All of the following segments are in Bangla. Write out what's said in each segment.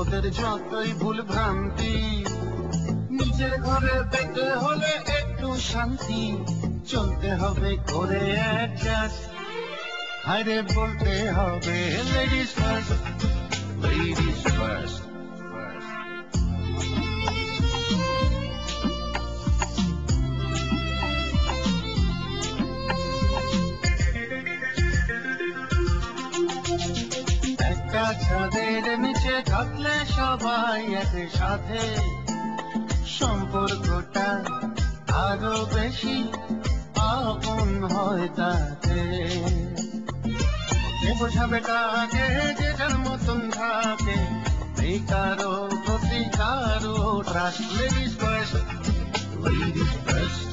ওদের যতই ভুল ভ্রান্তি, নিজের ঘরে পেতে হলে একটু শান্তি, চলতে হবে করে অ্যাডজাস্ট। হায়রে বলতে হবে লেডিস ফার্স্ট, লেডিস ফার্স্ট। একটা ছাদের নিচে থাকলে সবাই একসাথে, সম্পর্কটা আরো বেশি আপন হয় তাতে। বোঝাবে কাকে যে যার মতন থাকে, এই কারো প্রতি কারো trust. Ladies first, ladies first.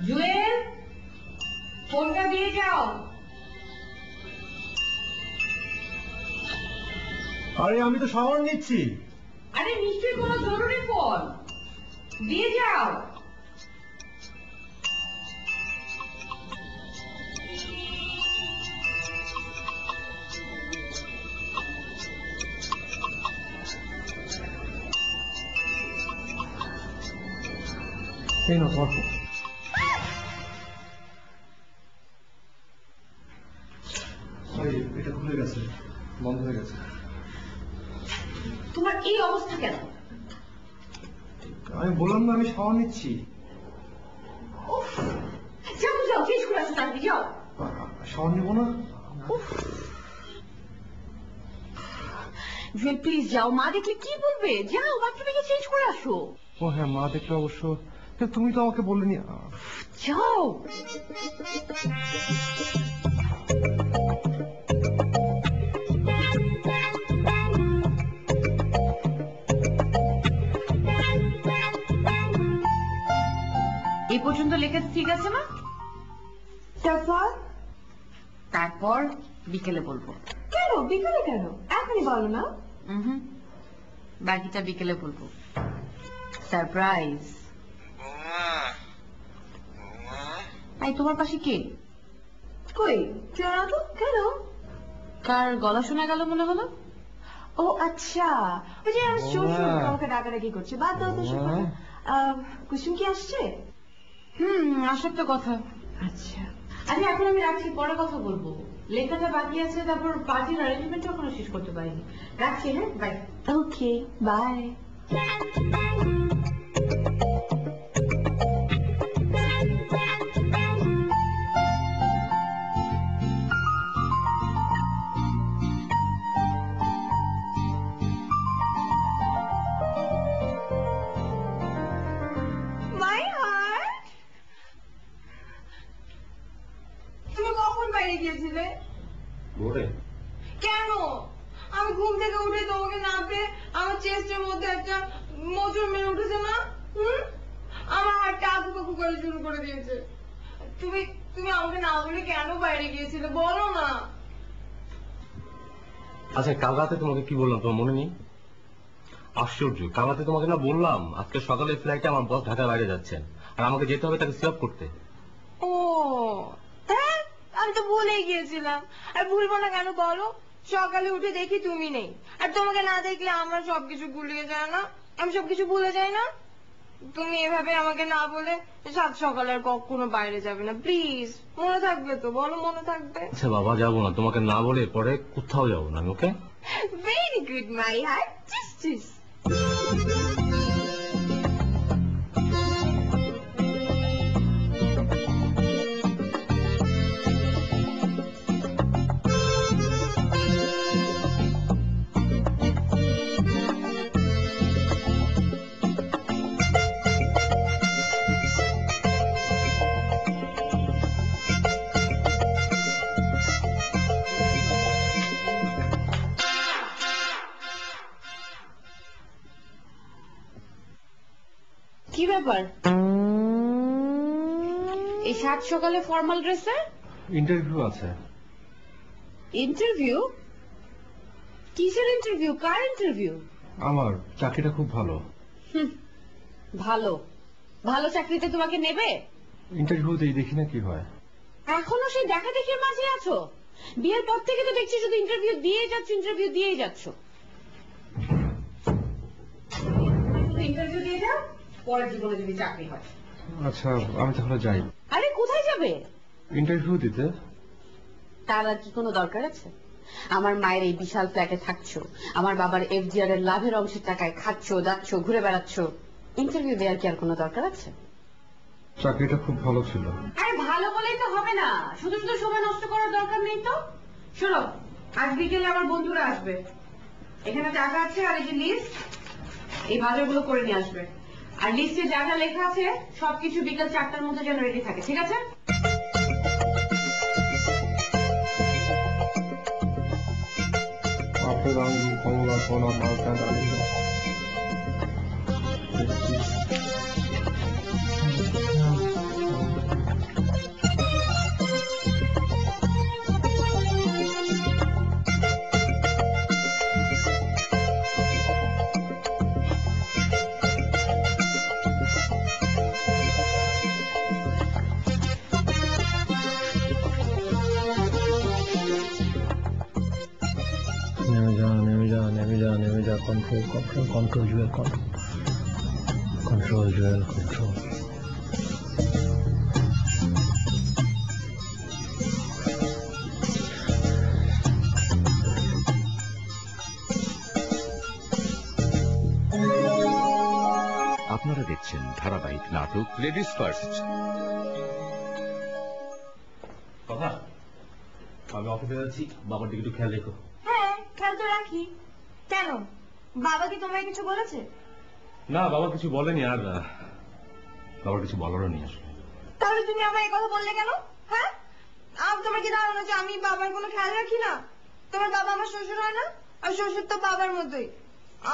Jewel, ফোনটা দিয়ে যাও। আরে আমি তো শাওয়ার নিচ্ছি। আরে নিশ্চয়ই কোনো জরুরি ফোন, দিয়ে যাও। এই না তোমার ফোন। এটা খুলে গেছে, বন্ধ হয়ে গেছে। তোমার এই অবস্থা কেন? আমি বললাম না আমি শাওয়ার নিচ্ছি। যাও যাও, চেঞ্জ করে আসো তাড়াতাড়ি, যাও। শাওয়ার নেবো না। জুয়েল প্লিজ যাও, মা দেখলে কি বলবে? যাও বাথরুমে গিয়ে চেঞ্জ করে আসো। ও হ্যাঁ, মা দেখলে অবশ্য। তুমি তো আমাকে বললেনি। যাও। এই পর্যন্ত লেখা ঠিক আছে না? তারপর? তারপর বিকেলে বলবো। কেন বিকেলে? কেন এখনই বলো না? বাকিটা বিকেলে বলবো। সারপ্রাইজ। তাই তোমার পাশে কে? কই কেউ না তো। কেন? কার গলা শোনা গেল মনে হলো? ও আচ্ছা, ওই যে আমার শ্বশুর কাউকে ডাকাডাকি করছে। বাদ দাও তো সব কথা। কুসুম কি আসছে? আসার তো কথা। আচ্ছা আরে এখন আমি রাখছি, পরে কথা বলবো। লেখাটা বাকি আছে, তারপর পার্টির অ্যারেঞ্জমেন্ট এখনো শেষ করতে পারিনি। রাখছি, হ্যাঁ, বাই। Okay bye. গিয়েছিলে? কেন? আমি ঘুম থেকে উঠে তোমাকে না পেয়ে আমার চেস্টের মধ্যে একটা মোচড় মেরে উঠেছে না? আমার হাতটা আকুপাকু করে শুরু করে দিয়েছে। তুমি তুমি আমাকে না বলে কেন বাইরে গিয়েছিলে বলো না। আচ্ছা কাল রাতে তোমাকে কি বললাম তোমার মনে নেই? আশ্চর্য, কাল রাতে তোমাকে না বললাম আজকে সকালে ফ্লাইটে আমার বস ঢাকার বাইরে যাচ্ছেন আর আমাকে যেতে হবে তাকে সেভ করতে। ও হ্যাঁ, আমি তো ভুলেই গিয়েছিলাম। আর ভুলবো না কেন বলো? সকালে উঠে দেখি তুমি নেই, আর তোমাকে না দেখলে আমার সবকিছু গুলিয়ে যায় না? আমি সবকিছু ভুলে যাই না? তুমি এভাবে আমাকে না বলে সাত সকালে আর কখনো বাইরে যাবে না, প্লিজ। মনে থাকবে তো? বলো মনে থাকবে? আচ্ছা বাবা, যাবো না, তোমাকে না বলে পরে কোথাও যাবো না। Okay, very good my heart. Justice. কি ব্যাপার এই সাত সকালে ফর্মাল ড্রেসে? ইন্টারভিউ আছে। ইন্টারভিউ? কিসের ইন্টারভিউ? কার ইন্টারভিউ? আমার চাকরিটা খুব ভালো। ভালো ভালো চাকরিতে তোমাকে নেবে? ইন্টারভিউতেই দেখি না কি হয়। এখনো সেই দেখা দেখির মাঝে আছো? বিয়ের পর থেকে তো দেখছি শুধু ইন্টারভিউ দিয়েই যাচ্ছ। ইন্টারভিউ দিয়ে যাও, পরের জীবনে যদি চাকরি হয়। আচ্ছা আমি তাহলে যাই। আরে কোথায় যাবে? ইন্টারভিউ দিতে। তার আর কি কোনো দরকার আছে? আমার মায়ের এই বিশাল ফ্ল্যাটে থাকছো, আমার বাবার FGR এর লাভের অংশের টাকায় খাচ্ছো, যাচ্ছো, ঘুরে বেড়াচ্ছ। ইন্টারভিউ দেওয়ার কি আর কোনো দরকার আছে? চাকরিটা খুব ভালো ছিল। আরে ভালো বলেই তো হবে না, শুধু শুধু সময় নষ্ট করার দরকার নেই তো। শোনো, আজ বিকেলে আমার বন্ধুরা আসবে, এখানে টাকা আছে আর এই যে লিস্ট, এই বাজারগুলো করে নিয়ে আসবে। আর লিস্টে যা যা লেখা আছে সবকিছু বিকেল 4টার মধ্যে যেন রেডি থাকে, ঠিক আছে? আপেল, আঙ্গুর, কমলা, কলা, মালটা, ডালিম। নেমে যা, কন্ট্রোল জুয়েল, কন্ট্রোল। আপনারা দেখছেন ধারাবাহিক নাটক লেডিস ফার্স্ট। কথা, আমি অফিসে যাচ্ছি, বাবার দিকে একটু খেয়াল রেখো। হ্যাঁ, খেয়াল তো রাখি। কেন, বাবা কি তোমায় কিছু বলেছে? না, বাবা কিছু বলেনি, আর বাবার কিছু বলারও নেই আসলে। তাহলে তুমি আমায় এই কথা বললে কেন? হ্যাঁ, তোমার কি ধারণা যে আমি বাবার কোনো খেয়াল রাখি না? তোমার বাবা আমার শ্বশুর হয় না? আর শ্বশুর তো বাবার মতোই।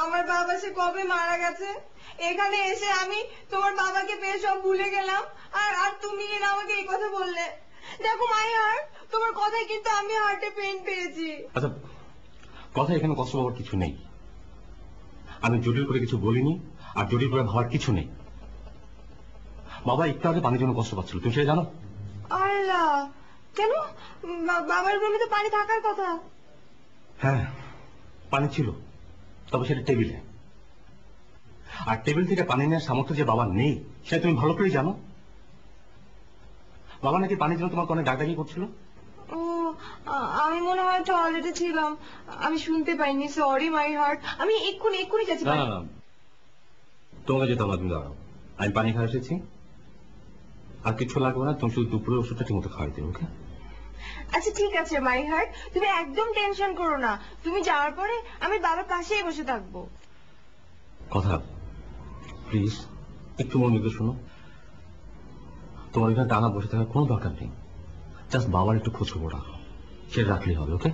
আমার বাবা সে কবে মারা গেছে, এখানে এসে আমি তোমার বাবাকে পেয়ে সব ভুলে গেলাম, আর তুমি এনে আমাকে এই কথা বললে। দেখো মাই হার্ট, তোমার কথায় কিন্তু আমি হার্টে পেইন পেয়েছি। আচ্ছা, কথা এখানে কষ্ট পাওয়ার কিছু নেই। আমি জটিল করে কিছু বলিনি, আর জটিল করে ভাবার কিছু নেই। বাবা একটু আগে পানির জন্য কষ্ট পাচ্ছিল, তুমি সেটা জানো? আল্লাহ, কেন? বাবার রুমে তো পানি থাকার কথা। হ্যাঁ, পানি ছিল, তবে সেটা টেবিলে। আর টেবিল থেকে পানি নেওয়ার সামর্থ্য যে বাবা নেই, সেটা তুমি ভালো করেই জানো। বাবা নাকি পানির জন্য তোমাকে অনেক ডাকাডাকি করছিল। ও, আমি মনে হয় টয়লেটে ছিলাম, আমি শুনতে পাইনি। সরি মাই হার্ট, আমি এক্ষুনি যাচ্ছি। না, তোমাকে যেতে হবে, তুমি দাঁড়াও। আমি পানি খাওয়া এসেছি, আর কিছু লাগবে না। তুমি শুধু দুপুরে ওষুধটা ঠিক মতো খাওয়াই দেবে, ওকে? আচ্ছা ঠিক আছে মাই হার্ট, তুমি একদম টেনশন করো না। তুমি যাওয়ার পরে আমি বাবার পাশেই বসে থাকবো। কথা, প্লিজ একটু মনোযোগ দিয়ে শোনো। তোমার এখানে টানা বসে থাকার কোনো দরকার নেই। জাস্ট বাবার একটু খোঁজ খবর রাখো, সেটা রাখলেই হবে, ওকে?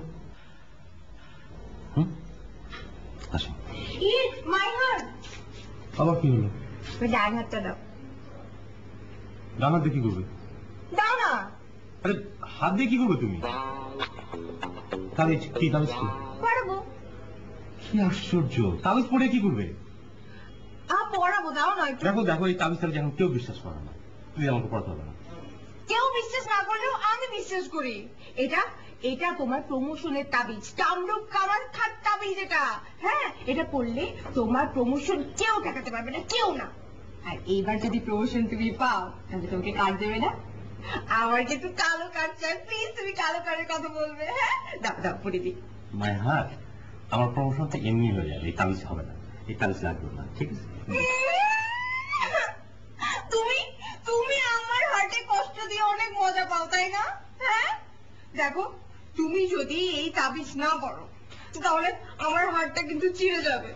আসো। মাই হার্ট, আবার কি হলো? তুমি ডান হাতটা দাও। ডান হাত দিয়ে কি করবে? দাও না। আরে হাত দিয়ে কি করবে তুমি? তাবিজ কি? তাবিজ কি? পড়াবো। কি আশ্চর্য, তাবিজ পড়ে কি করবে? পড়াবো, দাও না একটু। দেখো, এই তাবিজ তাবিজ এখন কেউ বিশ্বাস করে না। তুমি আমাকে পড়াতে হবে না। কেউ বিশ্বাস না করলেও আমি বিশ্বাস করি। এটা তোমার প্রমোশনের তাবিজ, কামরূপ কামাল খাট তাবিজ এটা। হ্যাঁ, এটা পড়লে তোমার প্রমোশন কেউ ঠেকাতে পারবে না, কেউ না। আর এইবার যদি প্রমোশন তুমি পাও, তাহলে তোমাকে কার্ড দেবে না? আমার কিন্তু কালো কার্ড চাই, প্লিজ তুমি কালো কার্ডের কথা বলবে। হ্যাঁ, দাও পড়ে দিই। মাই হার্ট, আমার প্রমোশনটা এমনি হয়ে যাবে, এই তাবিজ হবে না, এই তাবিজ লাগবে না, ঠিক আছে? তুমি আমার হার্টে কষ্ট দিয়ে অনেক মজা পাও, তাই না? হ্যাঁ, দেখো, তুমি যদি এই তাবিজ না পড়ো, তাহলে আমার হার্টটা কিন্তু চিড়ে যাবে।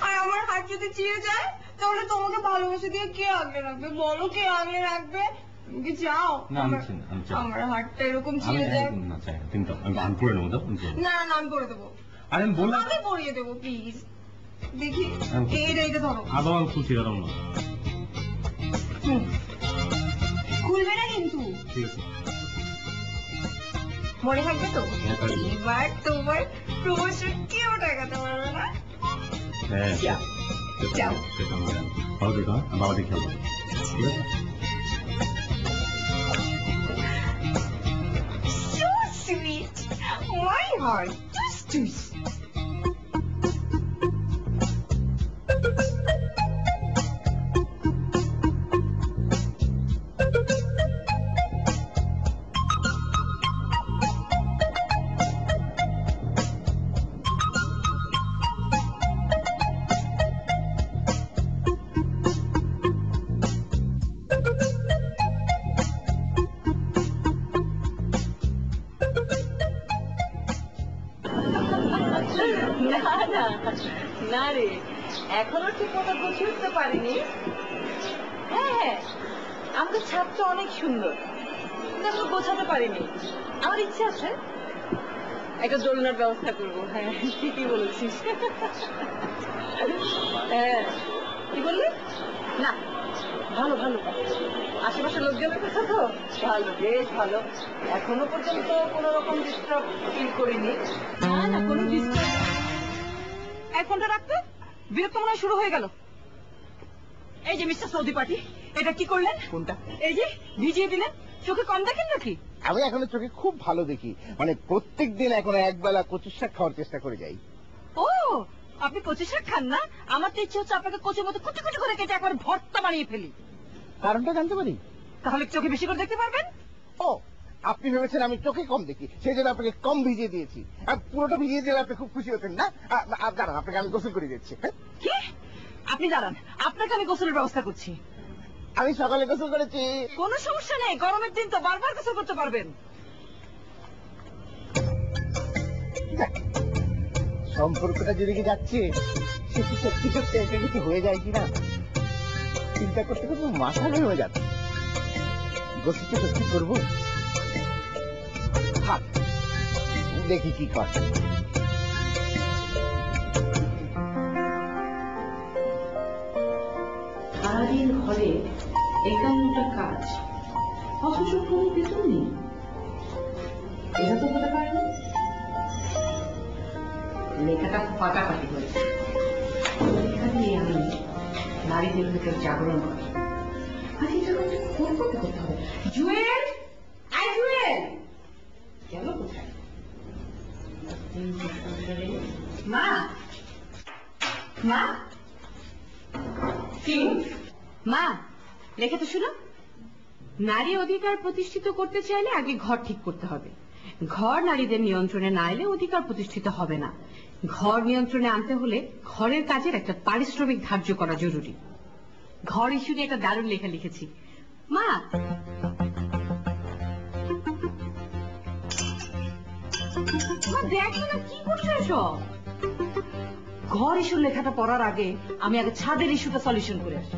আর আমার হার্ট যদি চিড়ে যায়, তাহলে তোমাকে ভালোবাসা দিয়ে কে আগলে রাখবে? বলো, কে আগলে রাখবে? তুমি কি চাও আমার হার্টটা এরকম চিড়ে যায়? আমি পড়ে নেবো। না, আমি পড়ে দেবো। আমি বললাম আমি পড়িয়ে দেবো, প্লিজ। দেখি, এইটা ধরো। আদৌ আমি খুশি হলাম না। খুলবে না কিন্তু, ঠিক আছে? মনে থাকবে তো? এবার তোমার প্রমোশন কেউ ঠেকাতে পারবে না। হ্যাঁ, যাও। বাবা দেখো, বাবা দেখে So sweet. My heart. Just too sweet. না রে, এখনো ঠিক মতো গুছিয়ে উঠতে পারিনি। হ্যাঁ, আমাদের ছাদটা অনেক সুন্দর, কিন্তু এখনো গোছাতে পারিনি। আমার ইচ্ছে আছে একটা দোলনার ব্যবস্থা করবো। হ্যাঁ, ঠিকই বলেছিস। হ্যাঁ, কি বললি? না, ভালো ভালো, আশেপাশের লোকজনের কথা তো ভালো, বেশ ভালো। এখনো পর্যন্ত কোনো রকম ডিস্টার্ব ফিল করিনি। না না, কোনো ডিস্টার্ব। এক ঘন্টা রাখতে বিরক্ত মনে শুরু হয়ে গেল। এই যে মিস্টার সৌদি পার্টি, এটা কি করলেন? কোনটা? এই যে ভিজিয়ে দিলেন। চোখে কম দেখেন নাকি? আমি এখনো চোখে খুব ভালো দেখি, মানে প্রত্যেক দিন এখন একবেলা কচুর শাক খাওয়ার চেষ্টা করে যাই। ও, আপনি কচু শাক খান না? আমার তো ইচ্ছে হচ্ছে আপনাকে কচুর মতো কুচি কুচি করে কেটে একবার ভর্তা বানিয়ে ফেলি। কারণটা জানতে পারি? তাহলে চোখে বেশি করে দেখতে পারবেন। ও, আপনি ভেবেছেন আমি চোখে কম দেখি, সেই জন্য আপনাকে কম ভিজিয়ে দিয়েছি। আর পুরোটা ভিজিয়ে দিলে আপনি খুব খুশি হতেন না? দাঁড়ান, আপনাকে আমি গোসল করে দিচ্ছি। কি? আপনি দাঁড়ান, আপনাকে আমি গোসলের ব্যবস্থা করছি। আমি সকালে গোসল করেছি। কোনো সমস্যা নেই, গরমের দিন তো বারবার গোসল করতে পারবেন। সম্পর্কটা যেদিকে যাচ্ছে সেটি সত্যি সত্যি একটা কিছু হয়ে যায় কিনা চিন্তা করতে করতে মাথা হয়ে যাচ্ছে। গোসলটা সত্যি করবো, দেখি কি কর। সারাদিন ঘরে 51টা কাজ, অথচ কোনো বেতন নেই। এটা তো হতে পারে না। লেখাটা ফাটাফাটি হয়েছে। লেখা দিয়ে আমি নারীদের ভিতরে জাগরণ করি। আজ এই জাগরণটা করতে হবে। জুয়েল, আই জুয়েল গেল কোথায়? মা, মা, মা, লেখা তো শুনো। নারী অধিকার প্রতিষ্ঠিত করতে চাইলে আগে ঘর ঠিক করতে হবে। ঘর নারীদের নিয়ন্ত্রণে না এলে অধিকার প্রতিষ্ঠিত হবে না। ঘর নিয়ন্ত্রণে আনতে হলে ঘরের কাজের একটা পারিশ্রমিক ধার্য করা জরুরি। ঘর ইস্যু নিয়ে একটা দারুণ লেখা লিখেছি। মা, দেখো না কি করছো এসব? ঘর ইস্যুর লেখাটা পড়ার আগে আমি আগে ছাদের ইস্যুটা সলিউশন করে আসি।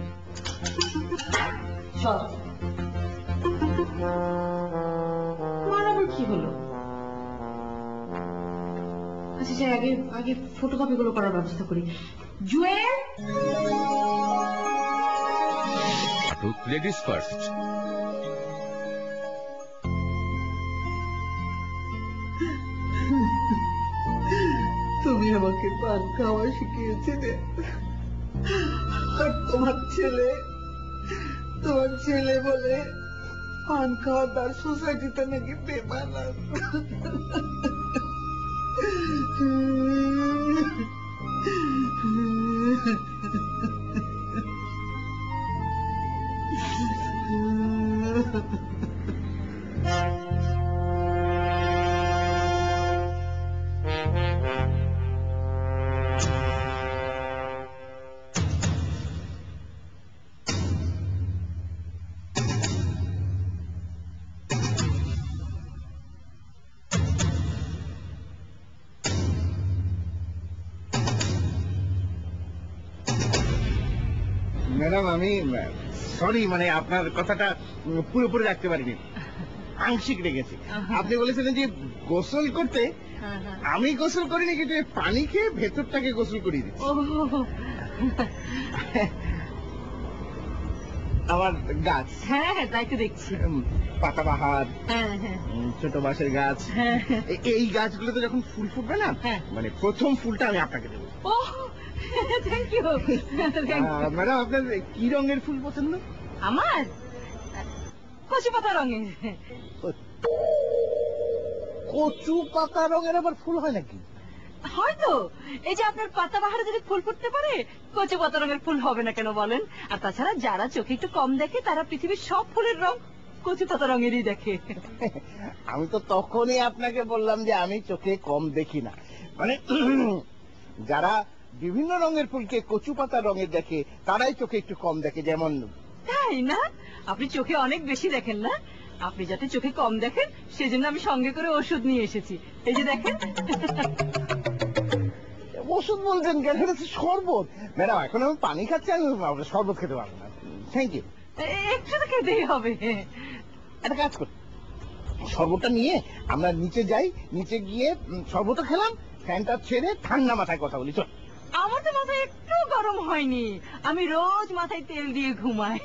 চল। মার আবার কি হলো? আচ্ছা যাই, আগে আগে ফটোকপি গুলো করার ব্যবস্থা করি। Jewel, ladies first. তুমি আমাকে পান খাওয়া শিখিয়েছিলে, আর তোমার ছেলে বলে পান খাওয়া তার সোসাইটিতে নাকি বেমানান। ম্যাডাম, আমি সরি, মানে আপনার কথাটা পুরোপুরি রাখতে পারিনি, আংশিক রেখেছি। আপনি বলেছিলেন যে গোসল করতে, আমি গোসল করিনি, কিন্তু পানি খেয়ে ভেতরটাকে গোসল করিয়ে দিচ্ছি। আমার গাছ, হ্যাঁ হ্যাঁ, তাই তো দেখছি। পাতাবাহার, হ্যাঁ হ্যাঁ, ছোট বাঁশের গাছ, এই গাছগুলোতে যখন ফুল ফুটবে না, মানে প্রথম ফুলটা আমি আপনাকে দেবো। Thank you. ম্যাডাম, আপনার কি রঙের ফুল পছন্দ? আমার কচু পাতা রঙের। কচু পাতা রঙের আবার ফুল হয় নাকি? হয়তো এই যে আপনার পাতা বাহারে যদি ফুল ফুটতে পারে, কচু পাতা রঙের ফুল হবে না কেন বলেন? আর তাছাড়া যারা চোখে একটু কম দেখে তারা পৃথিবীর সব ফুলের রং কচু পাতা রঙেরই দেখে। আমি তো তখনই আপনাকে বললাম যে আমি চোখে কম দেখি না, মানে যারা বিভিন্ন রঙের ফুলকে কচু পাতা রঙের দেখে তারাই চোখে একটু কম দেখে। যেমন তাই না? আপনি চোখে অনেক বেশি দেখেন না? আপনি যাতে চোখে কম দেখেন সেজন্য আমি সঙ্গে করে ওষুধ নিয়ে এসেছি। এই যে দেখেন। ওষুধ বলছেন কেন? শরবত। ম্যাডাম এখন আমি পানি খাচ্ছি, আমি শরবত খেতে পারবো না। Thank you. একটু তো খেতেই হবে। একটা কাজ করি, শরবতটা নিয়ে আমরা নিচে যাই, নিচে গিয়ে শরবতটা খেলাম, ফ্যানটা ছেড়ে ঠান্ডা মাথায় কথা বলি। চল। আমার তো মাথায় একটু গরম হয়নি, আমি রোজ মাথায় তেল দিয়ে ঘুমাই।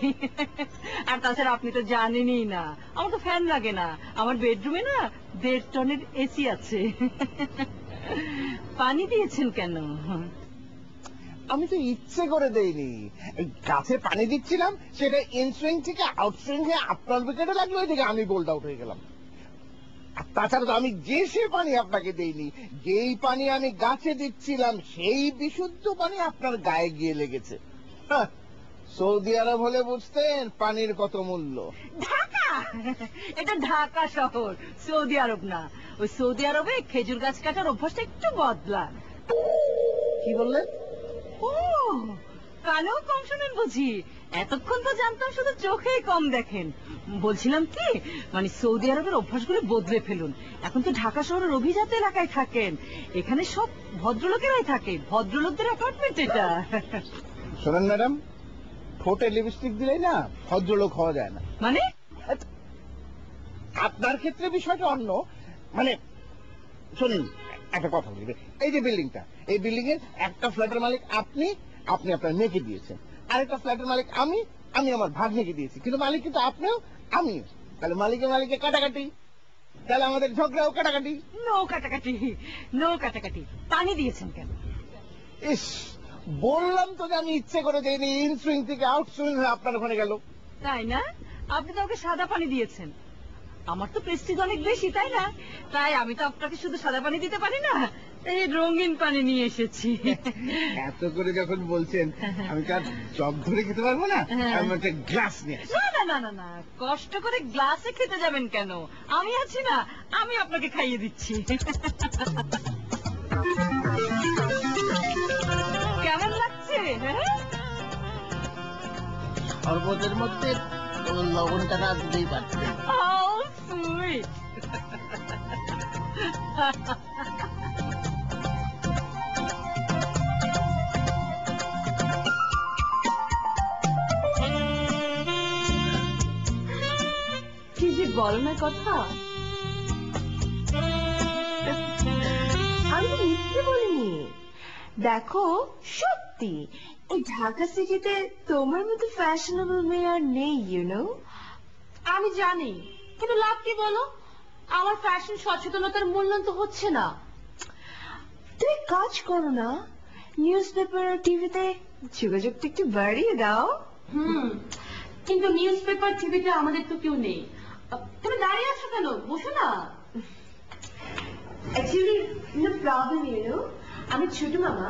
আর তাছাড়া আপনি তো জানেনই না, আমার তো ফ্যান লাগে না, আমার বেডরুমে না 1.5 টনের এসি আছে। পানি দিয়েছেন কেন? আমি তো ইচ্ছে করে দেইনি, গাছে পানি দিচ্ছিলাম, সেটা ইনসুইং থেকে আউটসুইং হয়ে আপনার উইকেটে লাগলো, ওই থেকে আমি বোল্ড আউট হয়ে গেলাম। আর তাছাড়া তো আমি যে সে পানি আপনাকে দেইনি, যেই পানি আমি গাছে দিচ্ছিলাম সেই বিশুদ্ধ পানি আপনার গায়ে গিয়ে লেগেছে। সৌদি আরব হলে বুঝতেন পানির কত মূল্য। ঢাকা, এটা ঢাকা শহর, সৌদি আরব না। ওই সৌদি আরবে খেজুর গাছ কাটার অভ্যাসটা একটু বদলা। কি বললেন? ও, কানেও কম শোনেন বুঝি? এতক্ষণ তো জানতাম শুধু চোখেই কম দেখেন। বলছিলাম কি, মানে সৌদি আরবের অভ্যাসগুলো বদলে ফেলুন। এখন তো ঢাকা শহরের অভিজাত এলাকায় থাকেন, এখানে সব ভদ্রলোকেরাই থাকে, ভদ্রলোকদের অ্যাপার্টমেন্ট এটা। শোনেন ম্যাডাম, ঠোঁটে লিপস্টিক দিলেই না ভদ্রলোক হওয়া যায় না। মানে আপনার ক্ষেত্রে বিষয়টা অন্য। মানে শুনুন, একটা কথা বলি, এই যে বিল্ডিংটা, এই বিল্ডিং এর একটা ফ্ল্যাটের মালিক আপনি, আপনি আপনার মেয়েকে দিয়েছেন। আরেকটা ফ্ল্যাটের মালিক আমি, আমি আমার ভাগ্নিকে দিয়েছি। কিন্তু মালিক কিন্তু আপনিও আমিও। তাহলে মালিকে মালিকে কাটাকাটি, তাহলে আমাদের ঝগড়াও কাটাকাটি। নো কাটাকাটি, নো কাটাকাটি। পানি দিয়েছেন কেন? ইস, বললাম তো যে আমি ইচ্ছে করে দেইনি, ইনসুইং থেকে আউটসুইং হয়ে আপনার ওখানে গেল। তাই না? আপনি তো ওকে সাদা পানি দিয়েছেন। আমার তো প্রেস্টিজ অনেক বেশি, তাই না? তাই আমি তো আপনাকে শুধু সাদা পানি দিতে পারি না, এই রঙিন পানি নিয়ে এসেছি। এত করে যখন বলছেন, আমি তো আর জগ ধরে খেতে পারবো না, আমি একটা গ্লাস নিয়ে আসি। না না না না না, কষ্ট করে গ্লাসে খেতে যাবেন কেন? আমি আছি না, আমি আপনাকে খাইয়ে দিচ্ছি। কেমন লাগছে? শরবতের মধ্যে লবণটা না দিতেই পারছে। How sweet! কি যে বলো না কথা, আমি মিথ্যে বলিনি। দেখো সত্যি এই ঢাকা সিটিতে তোমার মতো ফ্যাশনেবল মেয়ে আর নেই, ইউ নো। আমি জানি, কিন্তু লাভ কি বলো? আমার ফ্যাশন সচেতনতার মূল্যায়ন তো হচ্ছে না। তুমি কাজ করো না, নিউজ পেপার আর টিভিতে যোগাযোগটা একটু বাড়িয়ে দাও। কিন্তু নিউজ পেপার টিভিতে আমাদের তো কেউ নেই। তুমি দাঁড়িয়ে আছো কেন? বসো না। Actually no problem, you know, আমি ছোট মামা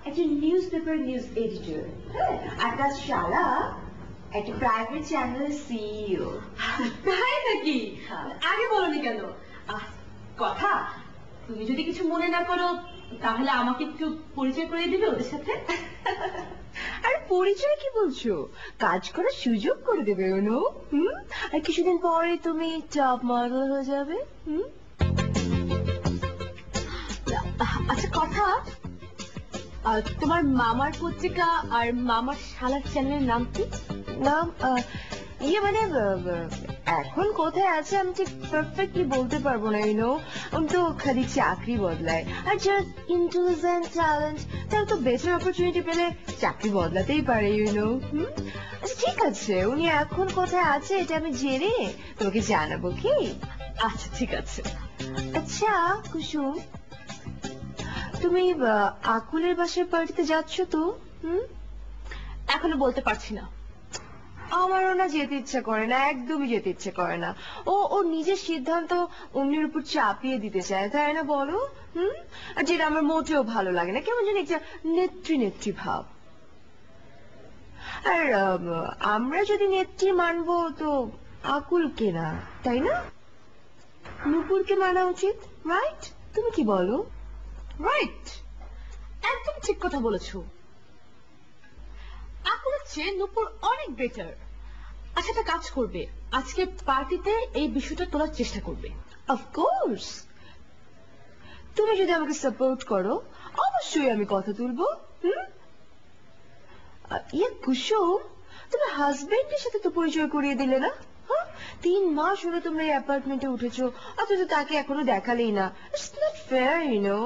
একটা নিউজ পেপার নিউজ এডিটর, আর তার শালা একটা প্রাইভেট চ্যানেলের সিইও। তাই নাকি? আগে বলোনি কেন? কথা, তুমি যদি কিছু মনে না করো তাহলে আমাকে একটু পরিচয় করে দিবে ওদের সাথে। আর পরিচয় কি বলছো, কাজ করার সুযোগ করে দেবে, ইউ নো। আর কিছুদিন পরে তুমি টপ মডেল হয়ে যাবে। আচ্ছা কথা, তোমার মামার পত্রিকা আর মামার শালার চ্যানেলের নাম কি? নাম ইয়ে মানে এখন কোথায় আছে আমি ঠিক পারফেক্টলি বলতে পারবো না, ইউ নো। আমি তো খালি চাকরি বদলায়, আর জাস্ট ইন্টেলিজেন্ট ট্যালেন্ট তারা তো বেটার অপরচুনিটি পেলে চাকরি বদলাতেই পারে, ইউ নো। আচ্ছা ঠিক আছে, উনি এখন কোথায় আছে এটা আমি জেনে তোমাকে জানাবো কি? আচ্ছা ঠিক আছে। আচ্ছা কুসুম, তুমি আকুলের বাসায় পার্টিতে যাচ্ছ তো? এখনো বলতে পারছি না। আমারও না যেতে ইচ্ছে করে না, একদমই যেতে ইচ্ছে করে না। ও নিজের সিদ্ধান্ত অন্যের উপর চাপিয়ে দিতে চায়, তাই না বলো? আর যেটা আমার মোটেও ভালো লাগে না, কেমন জানি একটা নেত্রী নেত্রী ভাব। আর আমরা যদি নেত্রী মানবো তো আকুলকে না, তাই না? নুপুরকে মানা উচিত, রাইট? তুমি কি বলো? রাইট, একদম ঠিক কথা বলেছো। আকুলের চেয়ে নূপুর অনেক বেটার। আচ্ছা, একটা কাজ করবে, আজকে পার্টিতে এই বিষয়টা তোলার চেষ্টা করবে। অফকোর্স, তুমি যদি আমাকে সাপোর্ট করো অবশ্যই আমি কথা তুলবো। ইয়ে কুসুম, তোমার হাজবেন্ডের সাথে তো পরিচয় করিয়ে দিলে না? 3 মাস হলো তোমরা এই অ্যাপার্টমেন্টে উঠেছো, অথচ তাকে এখনো দেখালেই না। It's not fair, you know.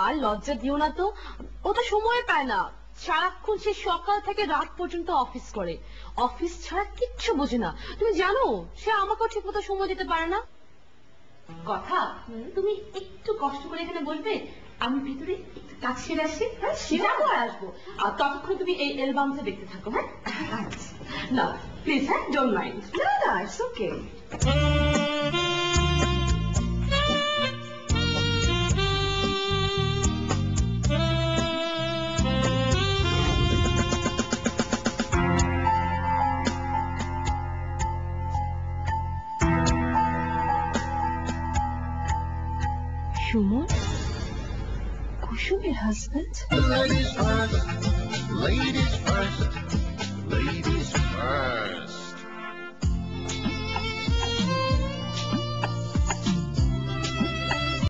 আর লজ্জা দিও না তো, ও তো সময় পায় না। সারাক্ষণ সে সকাল থেকে রাত পর্যন্ত অফিস করে, অফিস ছাড়া কিচ্ছু বোঝে না। তুমি জানো সে আমাকেও ঠিক মতো সময় দিতে পারে না। কথা, তুমি একটু কষ্ট করে এখানে বসবে, আমি ভিতরে একটু কাজ সেরে আসি। হ্যাঁ, সেটা করে আসবো। আর ততক্ষণ তুমি এই অ্যালবামটা দেখতে থাকো। হ্যাঁ না প্লিজ, হ্যাঁ, ডোন্ট মাইন্ড। না না, ইটস ওকে। সুমন, কুসুমের husband? Ladies first, ladies first, ladies first.